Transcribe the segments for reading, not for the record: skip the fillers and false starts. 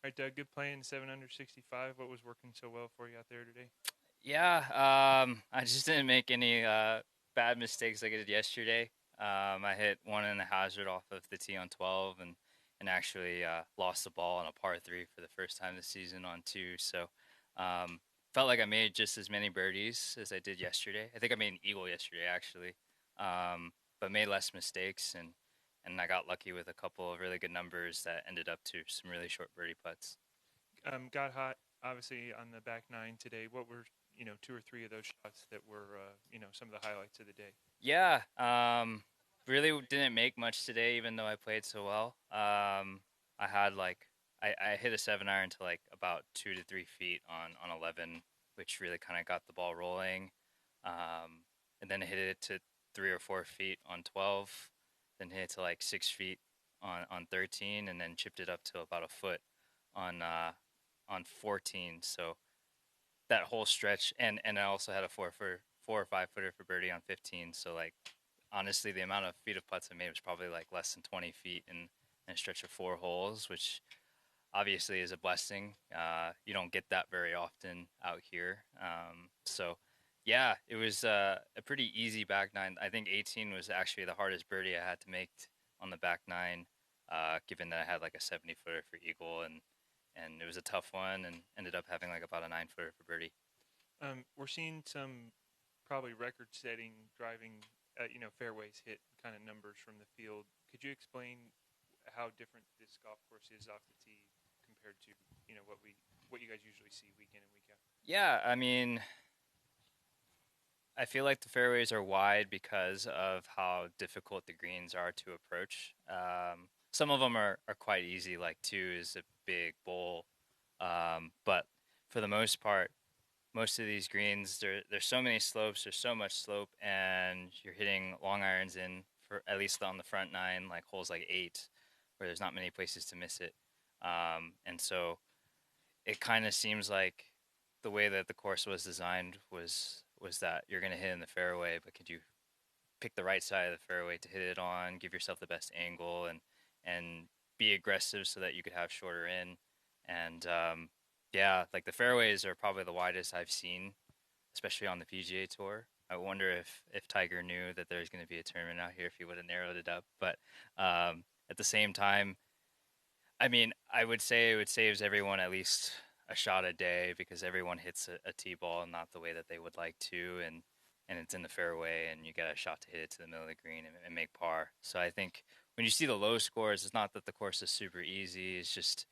All right, Doug, good playing 7 under 65. What was working so well for you out there today? Yeah, I just didn't make any bad mistakes like I did yesterday. I hit one in the hazard off of the tee on 12 and actually lost the ball on a par three for the first time this season on two. So um, felt like I made just as many birdies as I did yesterday. I think I made an eagle yesterday actually, but made less mistakes and I got lucky with a couple of really good numbers that ended up to some really short birdie putts. Got hot, obviously, on the back nine today. What were, two or three of those shots that were, some of the highlights of the day? Yeah, really didn't make much today, even though I played so well. I had I hit a 7 iron to like about 2 to 3 feet on 11, which really kind of got the ball rolling. And then hit it to 3 or 4 feet on 12, then hit it to like 6 feet on 13, and then chipped it up to about a foot on 14. So that whole stretch, and I also had a 4 or 5 footer for birdie on 15. So like honestly, the amount of feet of putts I made was probably like less than 20 feet in a stretch of 4 holes, which obviously is a blessing. You don't get that very often out here. So yeah, it was a pretty easy back nine. I think 18 was actually the hardest birdie I had to make on the back nine, given that I had like a 70 footer for eagle and it was a tough one and ended up having like about a 9 footer for birdie. We're seeing some probably record-setting driving, fairways hit kind of numbers from the field. Could you explain how different this golf course is off the tee compared to, what you guys usually see week in and week out? Yeah, I mean, I feel like the fairways are wide because of how difficult the greens are to approach. Some of them are quite easy, like two is a big bowl. But for the most part, most of these greens, there's so many slopes, there's so much slope, and you're hitting long irons in for at least on the front nine, like holes like eight, where there's not many places to miss it. And so it kind of seems like the way that the course was designed was that you're going to hit in the fairway, but could you pick the right side of the fairway to hit it on, give yourself the best angle, and be aggressive so that you could have shorter in. And yeah, like the fairways are probably the widest I've seen, especially on the PGA Tour. I wonder if Tiger knew that there's going to be a tournament out here if he would have narrowed it up. But at the same time, I mean, I would say it would saves everyone at least a shot a day because everyone hits a tee ball not the way that they would like to, and it's in the fairway, and you get a shot to hit it to the middle of the green and make par. So I think when you see the low scores, it's not that the course is super easy. It's just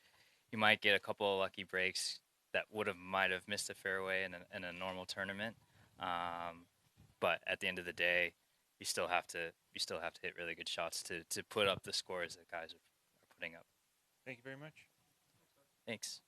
you might get a couple of lucky breaks that might have missed the fairway in a normal tournament. Um, but at the end of the day, you still have to hit really good shots to put up the scores that guys are putting up. Thank you very much. Thanks.